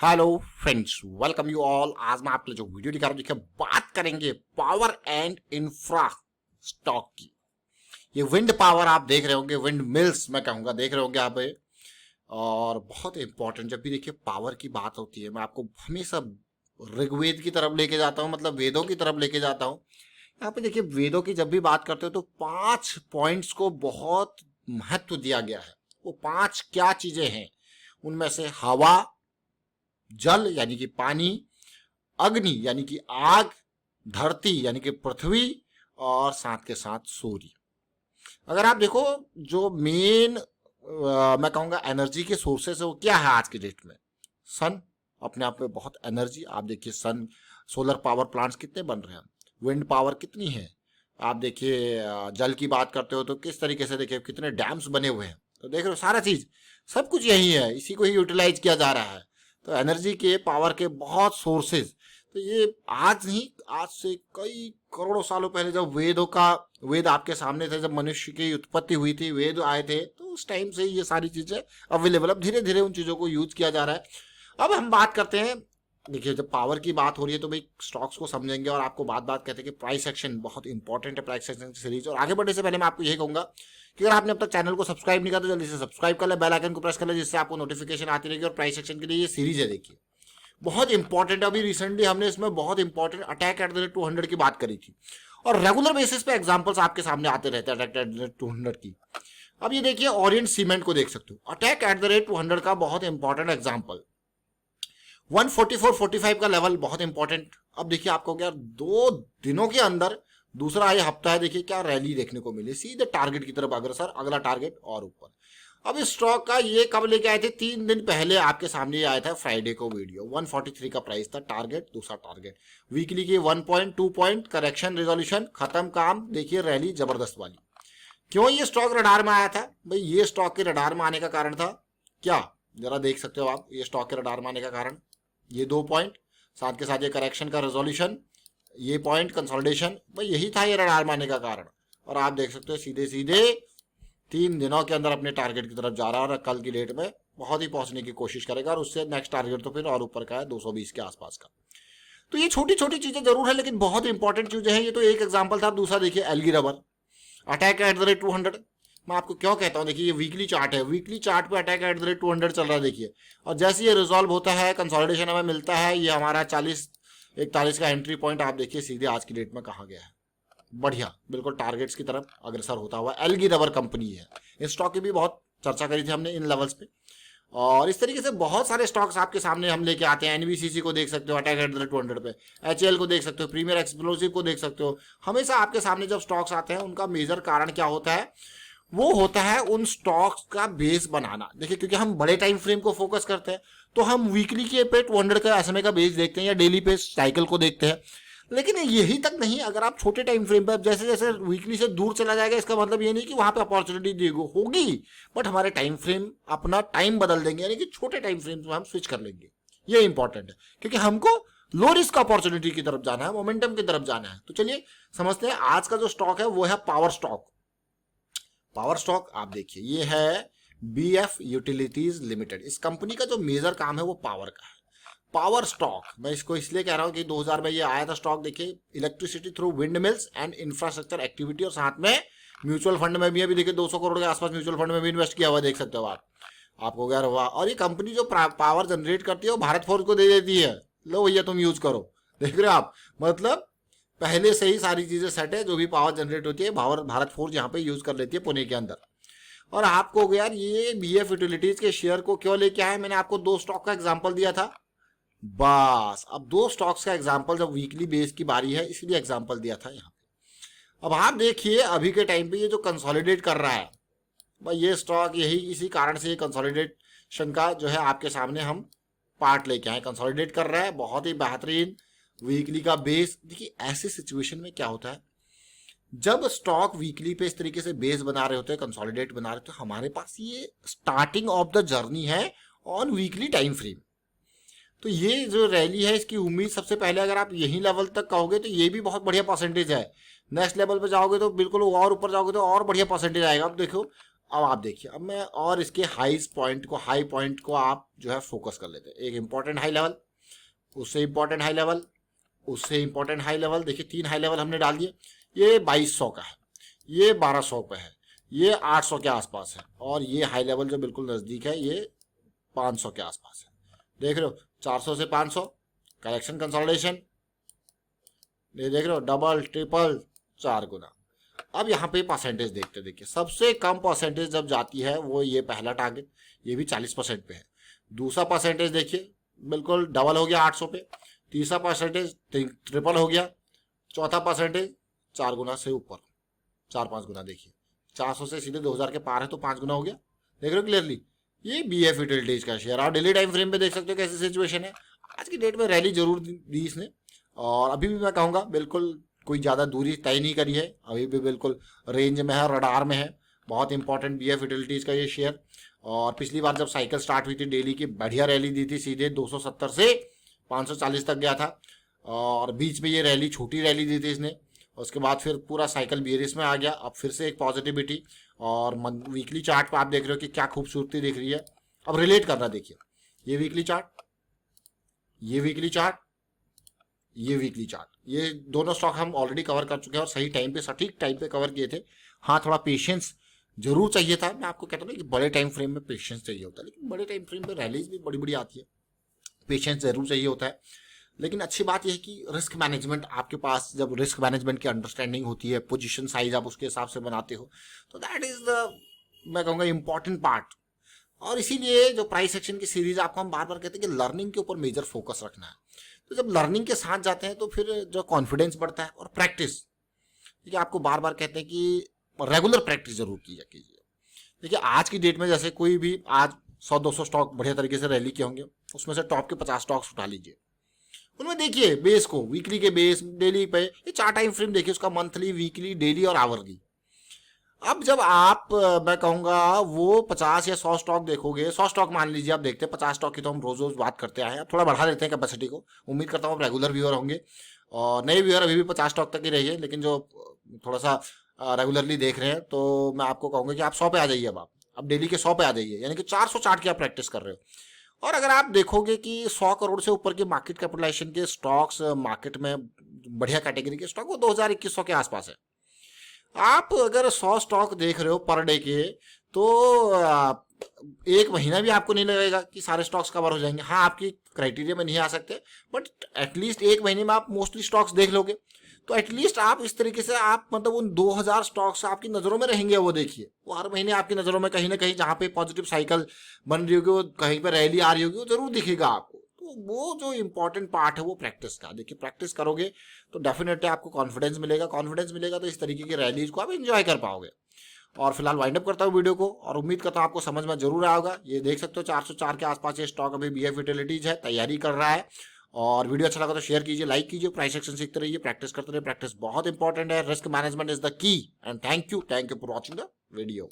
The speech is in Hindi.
Hello friends, welcome you all. आज मैं आपके लिए जो वीडियो दिखा रहा हूँ, देखिए बात करेंगे पावर एंड इंफ्रा स्टॉक की। ये विंड पावर आप देख रहे होंगे, विंड मिल्स मैं कहूँगा देख रहे होंगे आप ये। और बहुत इंपॉर्टेंट, जब भी देखिए पावर की बात होती है मैं आपको हमेशा ऋग्वेद की तरफ लेके जाता हूँ, मतलब वेदों की तरफ लेके जाता हूँ। यहाँ पे देखिए वेदों की जब भी बात करते हो तो 5 पॉइंट्स को बहुत महत्व दिया गया है। वो 5 क्या चीजें हैं? उनमें से हवा, जल यानी कि पानी, अग्नि यानी कि आग, धरती यानी कि पृथ्वी, और साथ के साथ सूर्य। अगर आप देखो जो मेन मैं कहूंगा एनर्जी के सोर्सेस है वो क्या है आज की डेट में? सन अपने आप में बहुत एनर्जी। आप देखिए सन, सोलर पावर प्लांट्स कितने बन रहे हैं, विंड पावर कितनी है। आप देखिए जल की बात करते हो तो किस तरीके से देखिए कितने डैम्स बने हुए हैं। तो देख रहे हो सारा चीज, सब कुछ यही है, इसी को ही यूटिलाइज किया जा रहा है। तो एनर्जी के, पावर के बहुत सोर्सेज। तो ये आज नहीं, आज से कई करोड़ों सालों पहले जब वेद आपके सामने थे, जब मनुष्य की उत्पत्ति हुई थी, वेद आए थे, तो उस टाइम से ये सारी चीजें अवेलेबल। अब धीरे धीरे उन चीजों को यूज किया जा रहा है। अब हम बात करते हैं, देखिए जब पावर की बात हो रही है तो भाई स्टॉक्स को समझेंगे और आपको बात बात कहते हैं कि प्राइस एक्शन बहुत इंपॉर्टेंट है, प्राइस एक्शन सीरीज। और आगे बढ़ने से पहले मैं आपको यही कहूंगा कि अगर आपने अब तक चैनल को सब्सक्राइब नहीं किया तो जल्दी से सब्सक्राइब कर ले, बेल आइकन को प्रेस कर ले, जिससे आपको नोटिफिकेशन आती रहेगी। और प्राइस एक्शन के लिए ये सीरीज है, देखिए बहुत इंपॉर्टेंट। अभी रिसेंटली हमने इसमें बहुत important attack at the rate 200 की बात करी थी, और रेगुलर बेसिस पे एग्जांपल्स आपके सामने आते रहते हैं अटैक एट द रेट 200 की। अब ये देखिए ओरिएंट सीमेंट को देख सकते हो, अटैक एट द रेट 200 का बहुत इंपॉर्टेंट एग्जाम्पल। 144-45 का लेवल बहुत इंपॉर्टेंट। अब देखिए आपको क्या 2 दिनों के अंदर, दूसरा ये हफ्ता है, देखिए क्या रैली देखने को मिली, सीधे टारगेट की तरफ अग्रसर, अगला टारगेट और ऊपर। अब इस स्टॉक का ये कब लेके आए थे? 3 दिन पहले आपके सामने ये आया था, फ्राइडे को वीडियो। 143 का प्राइस था, टारगेट, दूसरा टारगेट वीकली की 1.2 पॉइंट करेक्शन, रिजोल्यूशन खत्म, काम। देखिए रैली जबरदस्त वाली। क्यों ये स्टॉक रडार में आया था भाई? ये स्टॉक के रडार में आने का कारण था क्या, जरा देख सकते हो आप। ये स्टॉक के रडार में आने का कारण ये 2 पॉइंट, साथ के साथ ये करेक्शन का रेजोल्यूशन, ये पॉइंट कंसोलिडेशन, भाई यही था ये रडार मारने का कारण। और आप देख सकते हो सीधे सीधे 3 दिनों के अंदर अपने टारगेट की तरफ जा रहा है, और कल की डेट में बहुत ही पहुंचने की कोशिश करेगा, और उससे नेक्स्ट टारगेट तो फिर और ऊपर का है, 220 के आसपास का। तो ये छोटी छोटी चीजें जरूर है, लेकिन बहुत इंपॉर्टेंट चीजें हैं। ये तो एक एग्जाम्पल था। दूसरा देखिए algae rubber, attack at the rate 200। मैं आपको क्यों कहता हूं, देखिए ये वीकली चार्ट है, वीकली चार्ट पे अटैक एट द रेट 200 चल रहा है, देखिए। और जैसे ये रिजॉल्व होता है, कंसोलिडेशन हमें मिलता है, ये हमारा 40-41 का एंट्री पॉइंट, आप देखिए सीधे आज की डेट में कहा गया है, बढ़िया, बिल्कुल टारगेट्स की तरफ अग्रसर होता हुआ। एलगी रबर कंपनी है, इस स्टॉक की भी बहुत चर्चा करी थी हमने इन लेवल्स पे। और इस तरीके से बहुत सारे स्टॉक्स आपके सामने हम लेके आते हैं। एनबीसीसी को देख सकते हो अटैक एट द रेट 200 पे, एचएल को देख सकते हो, प्रीमियर एक्सप्लोसिव को देख सकते हो। हमेशा आपके सामने जब स्टॉक्स आते हैं उनका मेजर कारण क्या होता है? वो होता है उन स्टॉक्स का बेस बनाना। देखिए क्योंकि हम बड़े टाइम फ्रेम को फोकस करते हैं, तो हम वीकली के पे 200 का एसएमए का बेस देखते हैं, या डेली पे साइकिल को देखते हैं। लेकिन यही तक नहीं, अगर आप छोटे टाइम फ्रेम पर जैसे जैसे वीकली से दूर चला जाएगा, इसका मतलब ये नहीं कि वहां पे अपॉर्चुनिटी होगी, बट हमारे टाइम फ्रेम, अपना टाइम बदल देंगे, यानी कि छोटे टाइम फ्रेम में हम स्विच कर लेंगे। ये इंपॉर्टेंट है, क्योंकि हमको लो रिस्क अपॉर्चुनिटी की तरफ जाना है, मोमेंटम की तरफ जाना है। तो चलिए समझते हैं आज का जो स्टॉक है वो है पावर स्टॉक। पावर स्टॉक आप देखिए ये है बीएफ यूटिलिटीज लिमिटेड। इस कंपनी का जो मेजर काम है वो पावर का है। पावर स्टॉक मैं इसको इसलिए कह रहा हूं कि 2000 में ये आया था स्टॉक। देखिए electricity through wind mills and infrastructure activity, और साथ में म्यूचुअल फंड में भी अभी देखिए 200 करोड़ के आसपास म्यूचुअल फंड में भी इन्वेस्ट किया हुआ, देख सकते हो आप। आपको क्या हुआ? और ये कंपनी जो पावर जनरेट करती है वो भारत फोर्स को दे देती है, लो भैया तुम यूज करो। देख रहे हो आप, मतलब पहले से ही सारी चीजें सेट है, जो भी पावर जनरेट होती है भारत फोर्स यहाँ पे यूज कर लेती है पुणे के अंदर। और आपको यार ये बीएफ यूटिलिटीज के शेयर को क्यों लेके आए? मैंने आपको 2 स्टॉक का एग्जांपल दिया था, बस अब 2 स्टॉक्स का एग्जांपल, जब वीकली बेस की बारी है इसलिए एग्जांपल दिया था यहाँ पे। अब आप देखिए अभी के टाइम पे ये जो कंसोलिडेट कर रहा है भाई, ये स्टॉक यही इसी कारण से कंसोलिडेशन का जो है आपके सामने हम पार्ट लेके आए। कंसोलिडेट कर रहा है, बहुत ही बेहतरीन वीकली का बेस। देखिए ऐसे सिचुएशन में क्या होता है, जब स्टॉक वीकली पे इस तरीके से बेस बना रहे होते हैं, कंसोलिडेट बना रहे होते हैं, तो हमारे पास ये स्टार्टिंग ऑफ द जर्नी है ऑन वीकली टाइम फ्रेम। तो ये जो रैली है इसकी उम्मीद सबसे पहले अगर आप यही लेवल तक कहोगे तो ये भी बहुत बढ़िया परसेंटेज है। नेक्स्ट लेवल पे जाओगे तो बिल्कुल और ऊपर जाओगे तो और बढ़िया परसेंटेज आएगा। अब देखो अब आप देखिए, अब मैं और इसके हाई पॉइंट को आप जो है फोकस कर लेते हैं। एक इंपॉर्टेंट हाई लेवल, उससे इंपॉर्टेंट हाई लेवल, उससे इंपॉर्टेंट हाई लेवल, देखिए 3 हाई लेवल हमने डाल दिए। ये 2200 का है, ये 1200 पे है, ये 800 के आसपास है, और ये हाई लेवल जो बिल्कुल नज़दीक है ये 500 के आसपास है। देख रहे हो 400 से 500 करेक्शन कंसोलिडेशन, ये देख रहे हो डबल ट्रिपल 4 गुना। अब यहाँ पे परसेंटेज देखते, देखिए सबसे कम परसेंटेज जब जाती है वो ये पहला टारगेट, ये भी 40% पे है। दूसरा परसेंटेज देखिए बिल्कुल डबल हो गया 800 पे, तीसरा परसेंटेज ट्रिपल हो गया, चौथा परसेंटेज 4 गुना से ऊपर, 4-5 गुना। देखिए 400 से सीधे 2000 के पार है तो 5 गुना हो गया। देख रहे हो क्लियरली, ये BF यूटिलिटीज का शेयर। आप डेली टाइम फ्रेम पे देख सकते हो कैसी सिचुएशन है। आज की डेट में रैली जरूर दी इसने, और अभी भी मैं कहूँगा बिल्कुल कोई ज़्यादा दूरी तय नहीं करी है, अभी भी बिल्कुल रेंज में है, रडार में है। बहुत इंपॉर्टेंट BF यूटिलिटीज का ये शेयर। और पिछली बार जब साइकिल स्टार्ट हुई थी डेली की, बढ़िया रैली दी थी, सीधे 270 से 540 तक गया था, और बीच में ये रैली छोटी रैली दी थी इसने। उसके बाद फिर पूरा साइकिल बियरिश में आ गया, अब फिर से एक पॉजिटिविटी। और वीकली चार्ट पे आप देख रहे हो कि क्या खूबसूरती दिख रही है। अब रिलेट करना, देखिए ये वीकली चार्ट, ये वीकली चार्ट, ये वीकली चार्ट, ये दोनों स्टॉक हम ऑलरेडी कवर कर चुके हैं और सही टाइम पे, सटीक टाइम पे कवर किए थे। हाँ थोड़ा पेशेंस जरूर चाहिए था। मैं आपको कहता हूँ कि बड़े टाइम फ्रेम में पेशेंस चाहिए होता है, लेकिन बड़े टाइम फ्रेम पे रैलीज भी बड़ी बड़ी आती है, पेशेंस जरूर चाहिए होता है। लेकिन अच्छी बात यह है कि रिस्क मैनेजमेंट आपके पास, जब रिस्क मैनेजमेंट की अंडरस्टैंडिंग होती है, पोजीशन साइज आप उसके हिसाब से बनाते हो, तो दैट इज द, मैं कहूँगा, इम्पॉर्टेंट पार्ट। और इसीलिए जो प्राइस एक्शन की सीरीज आपको हम बार बार कहते हैं कि लर्निंग के ऊपर मेजर फोकस रखना है। तो जब लर्निंग के साथ जाते हैं तो फिर जो कॉन्फिडेंस बढ़ता है, और प्रैक्टिस, देखिए आपको बार बार कहते हैं कि रेगुलर प्रैक्टिस जरूर कीजिए। देखिए आज की डेट में जैसे कोई भी आज 100-200 स्टॉक बढ़िया तरीके से रैली के होंगे, उसमें से टॉप के 50 स्टॉक्स उठा लीजिए, उनमें देखिए बेस को, वीकली के बेस, डेली पे, ये 4 टाइम फ्रेम देखिए उसका, मंथली, वीकली, डेली और आवरली। अब जब आप, मैं कहूँगा वो 50 या 100 स्टॉक देखोगे, 100 स्टॉक मान लीजिए आप देखते हैं, 50 स्टॉक की तो हम रोज रोज बात करते आए हैं, अब थोड़ा बढ़ा देते हैं कैपेसिटी को। उम्मीद करता हूँ आप रेगुलर व्यूअर होंगे, और नए व्यूअर अभी भी 50 स्टॉक तक ही रहिए, लेकिन जो थोड़ा सा रेगुलरली देख रहे हैं तो मैं आपको कहूँगा कि आप 100 पे आ जाइए। अब डेली के 100 पे आ जाइए, यानी कि 400 चार्ट की आप प्रैक्टिस कर रहे हो। और अगर आप देखोगे कि 100 करोड़ से ऊपर के मार्केट कैपिटलाइजेशन के स्टॉक्स मार्केट में, बढ़िया कैटेगरी के स्टॉक, वो 2000-2100 के आसपास है। आप अगर 100 स्टॉक देख रहे हो पर डे के, तो एक महीना भी आपको नहीं लगेगा कि सारे स्टॉक्स कवर हो जाएंगे। हाँ आपकी क्राइटेरिया में नहीं आ सकते, बट एटलीस्ट एक महीने में आप मोस्टली स्टॉक्स देख लोगे, तो एटलीस्ट आप इस तरीके से आप, मतलब उन 2000 स्टॉक्स आपकी नज़रों में रहेंगे। वो देखिए, वो हर महीने आपकी नज़रों में कहीं ना कहीं, जहाँ पे पॉजिटिव साइकिल बन रही होगी, वो कहीं पर रैली आ रही होगी, वो जरूर दिखेगा आपको। तो वो जो इंपॉर्टेंट पार्ट है वो प्रैक्टिस का। देखिए प्रैक्टिस करोगे तो डेफिनेटली आपको कॉन्फिडेंस मिलेगा, कॉन्फिडेंस मिलेगा तो इस तरीके की रैलीज को आप एंजॉय कर पाओगे। और फिलहाल वाइंड अप करता हूँ वीडियो को, और उम्मीद करता हूँ आपको समझ में जरूर आया होगा। ये देख सकते हो 404 के आसपास ये स्टॉक अभी BF यूटिलिटीज है, तैयारी कर रहा है। और वीडियो अच्छा लगा तो शेयर कीजिए, लाइक कीजिए, प्राइस एक्शन सीखते रहिए, प्रैक्टिस करते रहिए। प्रैक्टिस बहुत इंपॉर्टेंट है, risk management is the key. And thank you for watching the video.